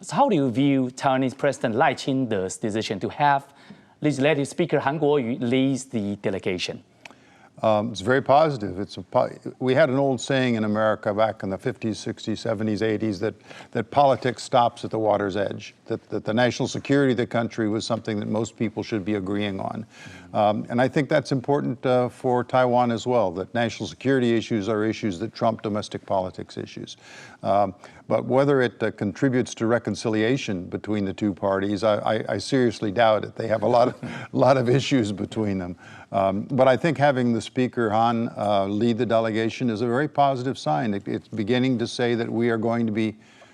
So how do you view Taiwanese President Lai Ching-te's decision to have Legislative Speaker Han Kuo-yu lead the delegation? It's very positive. We had an old saying in America back in the 50s, 60s, 70s, 80s that politics stops at the water's edge, that the national security of the country was something that most people should be agreeing on. And I think that's important for Taiwan as well, that national security issues are issues that trump domestic politics issues. But whether it contributes to reconciliation between the two parties, I seriously doubt it. They have a lot of issues between them. But I think having the Speaker Han lead the delegation is a very positive sign. It's beginning to say that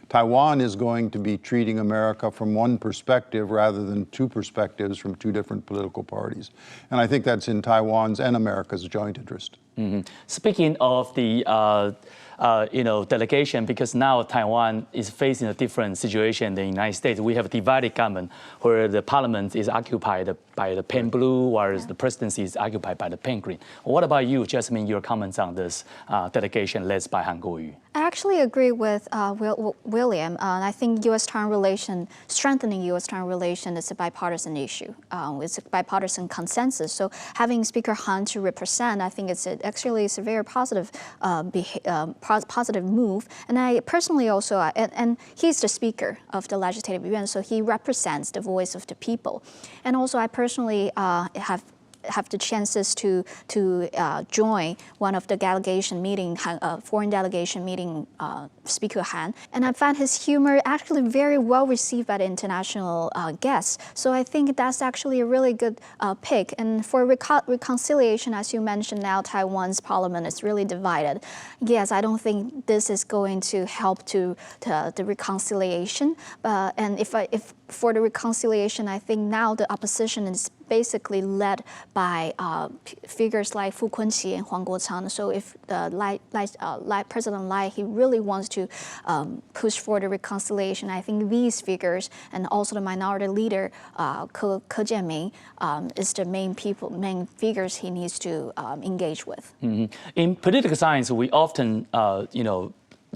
Taiwan is going to be treating America from one perspective rather than two perspectives from two different political parties. And I think that's in Taiwan's and America's joint interest. Mm-hmm. Speaking of the delegation, because now Taiwan is facing a different situation than the United States. We have a divided government where the parliament is occupied by the pen blue, whereas the presidency is occupied by the pen green. What about you, Jasmine, your comments on this delegation led by Han Kuo-yu? I actually agree with William. I think strengthening U.S.-Taiwan relation is a bipartisan issue. It's a bipartisan consensus. So having Speaker Han to represent, I think it's a very positive positive move. And I personally also, and he's the Speaker of the Legislative Yuan, so he represents the voice of the people. And also I personally have the chances to join one of the delegation meeting, foreign delegation meeting, Speaker Han, and I found his humor actually very well received by the international guests. So I think that's actually a really good pick. And for reconciliation, as you mentioned, now Taiwan's parliament is really divided. Yes, I don't think this is going to help to the reconciliation. And if for the reconciliation, I think now the opposition is basically led by figures like Fu Kunqi and Huang Guochang. So if President Lai, he really wants to push for the reconciliation, I think these figures and also the minority leader, Ke Jianming, is the main figures he needs to engage with. Mm-hmm. In political science, we often,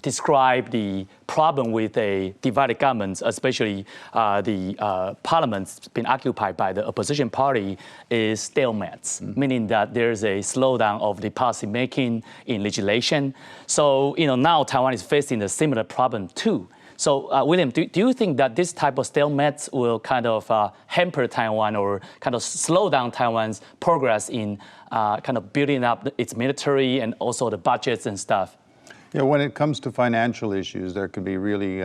describe the problem with a divided government, especially the parliament's been occupied by the opposition party, is stalemates, meaning that there's a slowdown of the policy making in legislation. So, now Taiwan is facing a similar problem too. So, William, do you think that this type of stalemates will kind of hamper Taiwan or kind of slow down Taiwan's progress in kind of building up its military and also the budgets and stuff? Yeah, when it comes to financial issues, there could be really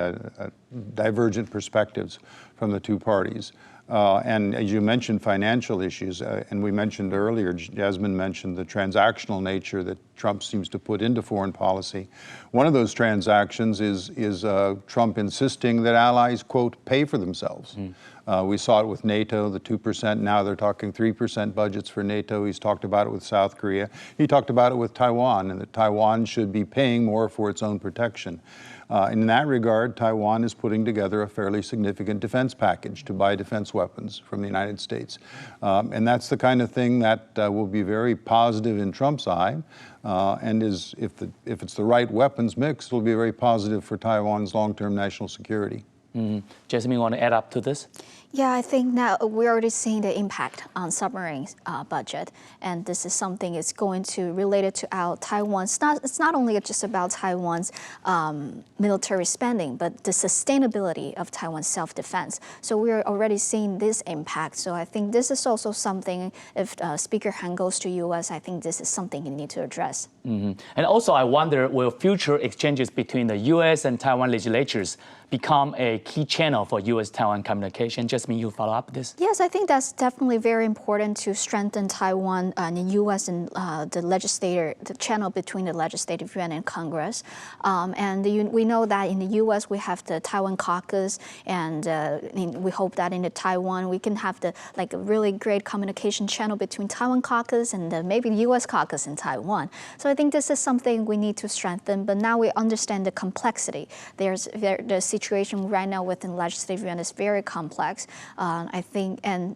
divergent perspectives from the two parties. And as you mentioned, financial issues, and we mentioned earlier, Jasmine mentioned the transactional nature that Trump seems to put into foreign policy. One of those transactions is Trump insisting that allies, quote, pay for themselves. We saw it with NATO, the 2%. Now they're talking 3% budgets for NATO. He's talked about it with South Korea. He talked about it with Taiwan, and that Taiwan should be paying more for its own protection. In that regard, Taiwan is putting together a fairly significant defense package to buy defense weapons from the United States. And that's the kind of thing that will be very positive in Trump's eye, and if it's the right weapons mix, it'll be very positive for Taiwan's long-term national security. Mm-hmm. Jasmine, you want to add up to this? Yeah, I think now we're already seeing the impact on submarine budget, and this is something that's going to relate it to our Taiwan's. It's not only just about Taiwan's military spending, but the sustainability of Taiwan's self-defense. So we're already seeing this impact. So I think this is also something. If Speaker Han goes to U.S., I think this is something you need to address. Mm-hmm. And also, I wonder, will future exchanges between the U.S. and Taiwan legislatures become a key channel for U.S.-Taiwan communication? Jasmine, you follow up this? Yes, I think that's definitely very important to strengthen Taiwan and the U.S. and the channel between the Legislative Yuan and Congress. We know that in the U.S. we have the Taiwan caucus, and we hope that in the Taiwan we can have a really great communication channel between Taiwan caucus and maybe the U.S. caucus in Taiwan. So I think this is something we need to strengthen. But now we understand the complexity. The situation right now within the Legislative Yuan is very complex. I think, I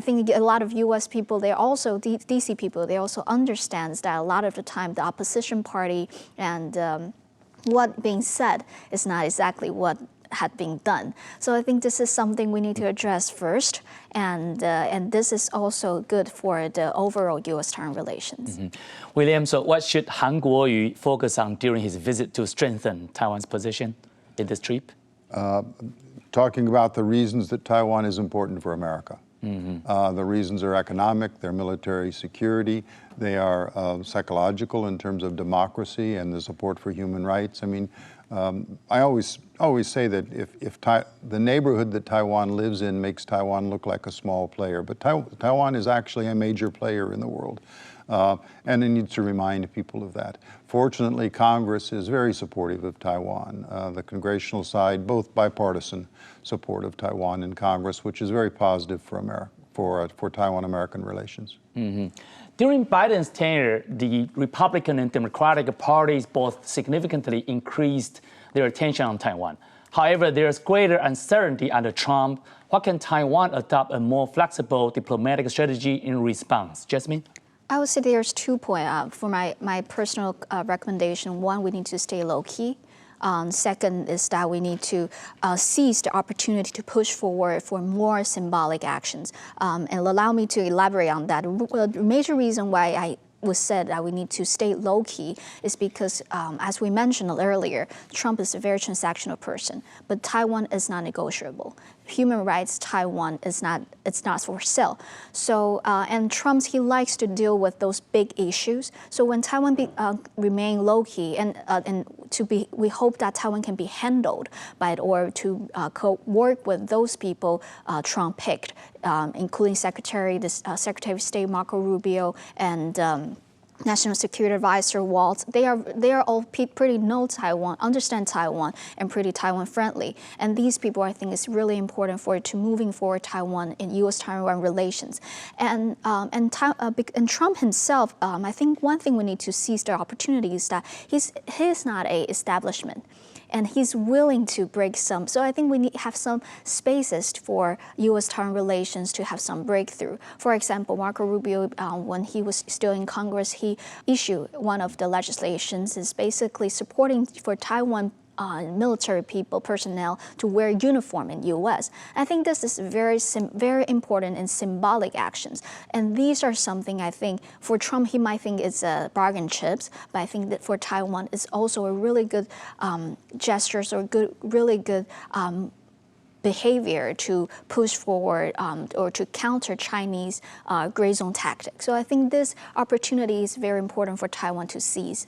think a lot of U.S. people, they also, D.C. people, they also understand that a lot of the time the opposition party and what being said is not exactly what had been done. So I think this is something we need to address first, and this is also good for the overall U.S.-Taiwan relations. William, so what should Han Kuo-yu focus on during his visit to strengthen Taiwan's position in this trip? Talking about the reasons that Taiwan is important for America. The reasons are economic, they're military security, they are psychological in terms of democracy and the support for human rights. I mean, I always say that if the neighborhood that Taiwan lives in makes Taiwan look like a small player, but Taiwan is actually a major player in the world. And it needs to remind people of that. Fortunately, Congress is very supportive of Taiwan. The congressional side, both bipartisan support of Taiwan in Congress, which is very positive for Taiwan-American relations. During Biden's tenure, the Republican and Democratic parties both significantly increased their attention on Taiwan. However, there is greater uncertainty under Trump. What can Taiwan adopt a more flexible diplomatic strategy in response? Jasmine? I would say there's 2 points for my personal recommendation. One, we need to stay low-key. Second is that we need to seize the opportunity to push forward for more symbolic actions. And allow me to elaborate on that. The major reason why I was said that we need to stay low-key is because, as we mentioned earlier, Trump is a very transactional person, but Taiwan is not negotiable. Human rights, Taiwan it's not for sale. So, and Trump, he likes to deal with those big issues. So when Taiwan remain low-key we hope that Taiwan can be handled by it, or to work with those people Trump picked, including Secretary of State Marco Rubio and National Security Advisor Waltz. They are all pretty know Taiwan, understand Taiwan, and pretty Taiwan friendly. And these people, I think, is really important for it to moving forward Taiwan in U.S.-Taiwan relations. And Trump himself, I think one thing we need to seize the opportunity is that he's not a establishment, and he's willing to break some. So I think we need to have some spaces for U.S.-Taiwan relations to have some breakthrough. For example, Marco Rubio, when he was still in Congress, he issued one of the legislations is basically supporting for Taiwan military personnel to wear uniform in U.S. I think this is very important in symbolic actions. And these are something I think for Trump, he might think it's bargain chips, but I think that for Taiwan, it's also a really good gestures or really good behavior to push forward or to counter Chinese gray zone tactics. So I think this opportunity is very important for Taiwan to seize.